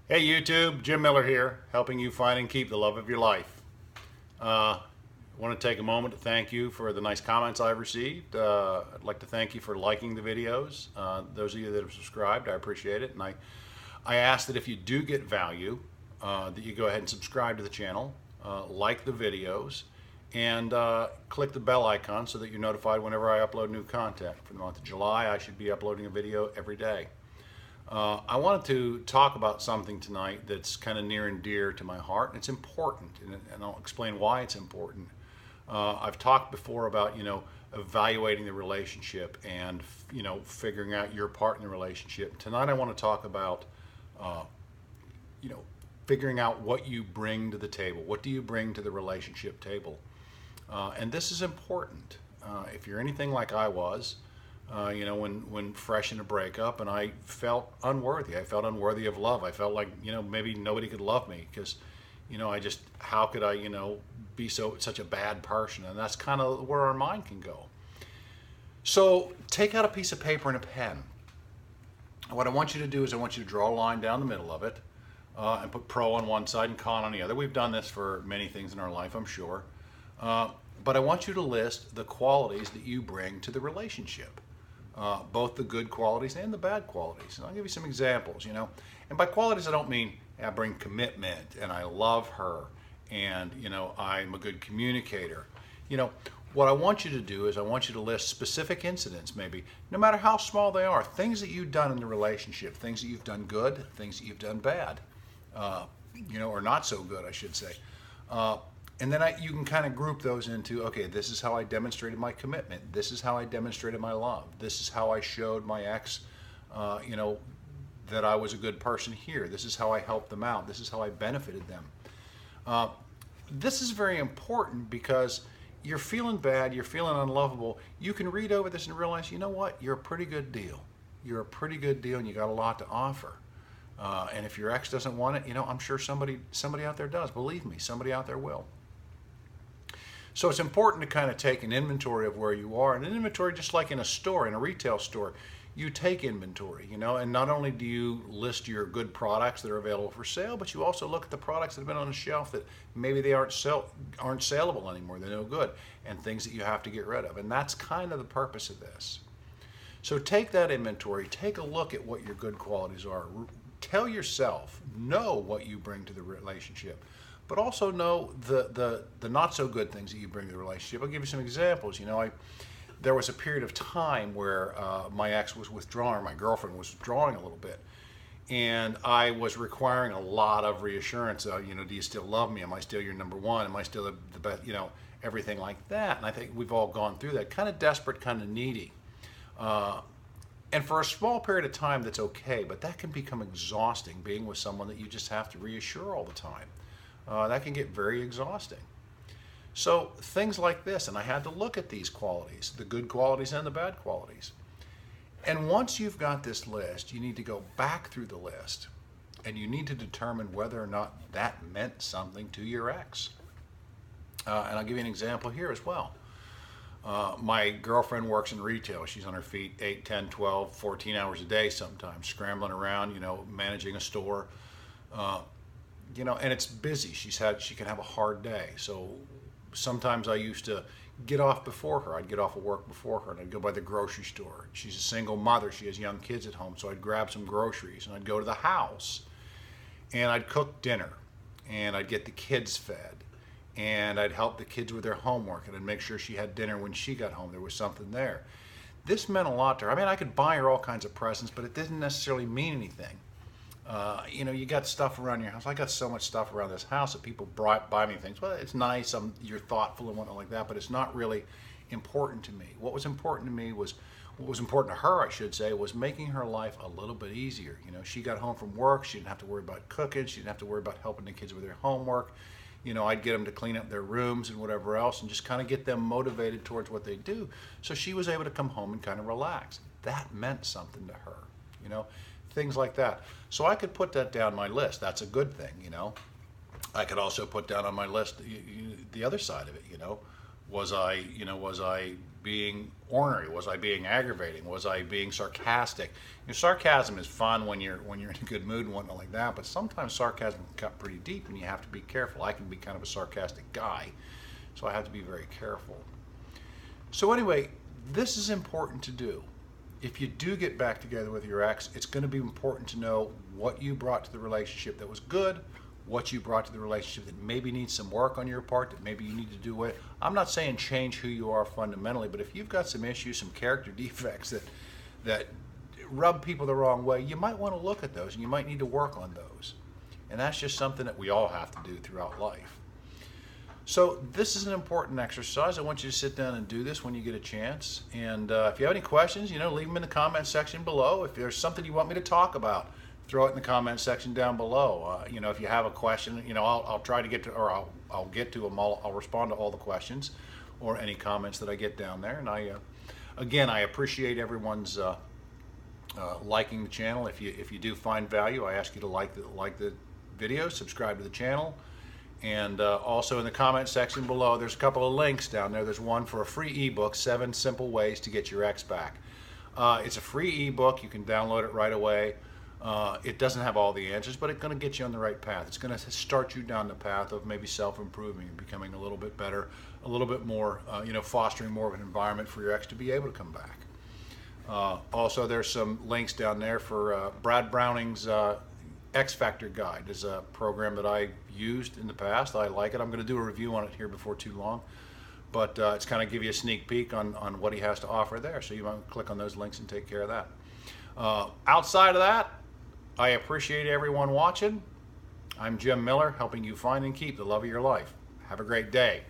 Hey YouTube, Jim Miller here, helping you find and keep the love of your life. I want to take a moment to thank you for the nice comments I've received. I'd like to thank you for liking the videos. Those of you that have subscribed, I appreciate it. And I ask that if you do get value, that you go ahead and subscribe to the channel, like the videos, and click the bell icon so that you're notified whenever I upload new content. For the month of July, I should be uploading a video every day. I wanted to talk about something tonight that's kind of near and dear to my heart, and it's important, and I'll explain why it's important. I've talked before about, evaluating the relationship and, figuring out your part in the relationship. Tonight I want to talk about, uh, you know, figuring out what you bring to the table. What do you bring to the relationship table? And this is important. If you're anything like I was, when fresh in a breakup, and I felt unworthy. I felt unworthy of love. I felt like, maybe nobody could love me because, how could I, be such a bad person? And that's kind of where our mind can go. So take out a piece of paper and a pen. What I want you to do is I want you to draw a line down the middle of it and put pro on one side and con on the other. We've done this for many things in our life, I'm sure. But I want you to list the qualities that you bring to the relationship. Both the good qualities and the bad qualities. And I'll give you some examples, And by qualities, I don't mean I bring commitment and I love her and, I'm a good communicator. What I want you to do is I want you to list specific incidents, maybe, no matter how small they are, things that you've done in the relationship, things that you've done good, things that you've done bad, or not so good, I should say. And then you can kind of group those into, okay, this is how I demonstrated my commitment. This is how I demonstrated my love. This is how I showed my ex, that I was a good person here. This is how I helped them out. This is how I benefited them. This is very important because you're feeling bad, you're feeling unlovable. You can read over this and realize, you know what? You're a pretty good deal. You're a pretty good deal and you got a lot to offer. And if your ex doesn't want it, I'm sure somebody out there does. Believe me, somebody out there will. So it's important to kind of take an inventory of where you are. And an inventory, just like in a store, in a retail store, you take inventory, and not only do you list your good products that are available for sale, but you also look at the products that have been on the shelf that maybe they aren't saleable anymore, they're no good, and things that you have to get rid of. And that's kind of the purpose of this. So take that inventory, take a look at what your good qualities are. Tell yourself, know what you bring to the relationship, but also know the not so good things that you bring to the relationship. I'll give you some examples. There was a period of time where my ex was withdrawing, my girlfriend was withdrawing a little bit, and I was requiring a lot of reassurance. Do you still love me? Am I still your number one? Am I still the best? Everything like that. And I think we've all gone through that. Kind of desperate, kind of needy. And for a small period of time, that's okay, but that can become exhausting, being with someone that you just have to reassure all the time. That can get very exhausting. So things like this, and I had to look at these qualities, the good qualities and the bad qualities. And once you've got this list, you need to go back through the list and you need to determine whether or not that meant something to your ex. And I'll give you an example here as well. My girlfriend works in retail. She's on her feet 8, 10, 12, 14 hours a day sometimes, scrambling around, managing a store. And it's busy. She can have a hard day. So sometimes I used to get off before her. I'd get off of work before her and I'd go by the grocery store. She's a single mother. She has young kids at home. So I'd grab some groceries and I'd go to the house and I'd cook dinner and I'd get the kids fed and I'd help the kids with their homework and I'd make sure she had dinner when she got home. There was something there. This meant a lot to her. I mean, I could buy her all kinds of presents, but it didn't necessarily mean anything. You got stuff around your house. I got so much stuff around this house that people buy me things. Well, it's nice. You're thoughtful and whatnot like that, but it's not really important to me. What was important to me was, what was important to her, I should say, was making her life a little bit easier. She got home from work. She didn't have to worry about cooking. She didn't have to worry about helping the kids with their homework. I'd get them to clean up their rooms and whatever else and just kind of get them motivated towards what they do. So she was able to come home and kind of relax. That meant something to her, things like that. So I could put that down my list. That's a good thing, I could also put down on my list the other side of it, was I being ornery? Was I being aggravating? Was I being sarcastic? Sarcasm is fun when you're in a good mood and whatnot like that, but sometimes sarcasm can cut pretty deep and you have to be careful. I can be kind of a sarcastic guy, so I have to be very careful. So anyway, this is important to do. If you do get back together with your ex, it's going to be important to know what you brought to the relationship that was good, what you brought to the relationship that maybe needs some work on your part, that maybe you need to do it. I'm not saying change who you are fundamentally, but if you've got some issues, some character defects that rub people the wrong way, you might want to look at those and you might need to work on those. And that's just something that we all have to do throughout life. So this is an important exercise. I want you to sit down and do this when you get a chance. And if you have any questions, leave them in the comment section below. If there's something you want me to talk about, throw it in the comment section down below. If you have a question, I'll try to get to, or I'll get to them all. I'll respond to all the questions or any comments that I get down there. And I appreciate everyone's liking the channel. If you do find value, I ask you to like the video, subscribe to the channel. And also in the comment section below, there's a couple of links down there. There's one for a free ebook, 7 Simple Ways to Get Your Ex Back. It's a free ebook. You can download it right away. It doesn't have all the answers, but it's going to get you on the right path. It's going to start you down the path of maybe self-improving and becoming a little bit better, a little bit more, fostering more of an environment for your ex to be able to come back. Also, there's some links down there for Brad Browning's X Factor Guide. Is a program that I used in the past. I like it. I'm going to do a review on it here before too long, but it's kind of give you a sneak peek on what he has to offer there. So you might click on those links and take care of that. Outside of that, I appreciate everyone watching. I'm Jim Miller, helping you find and keep the love of your life. Have a great day.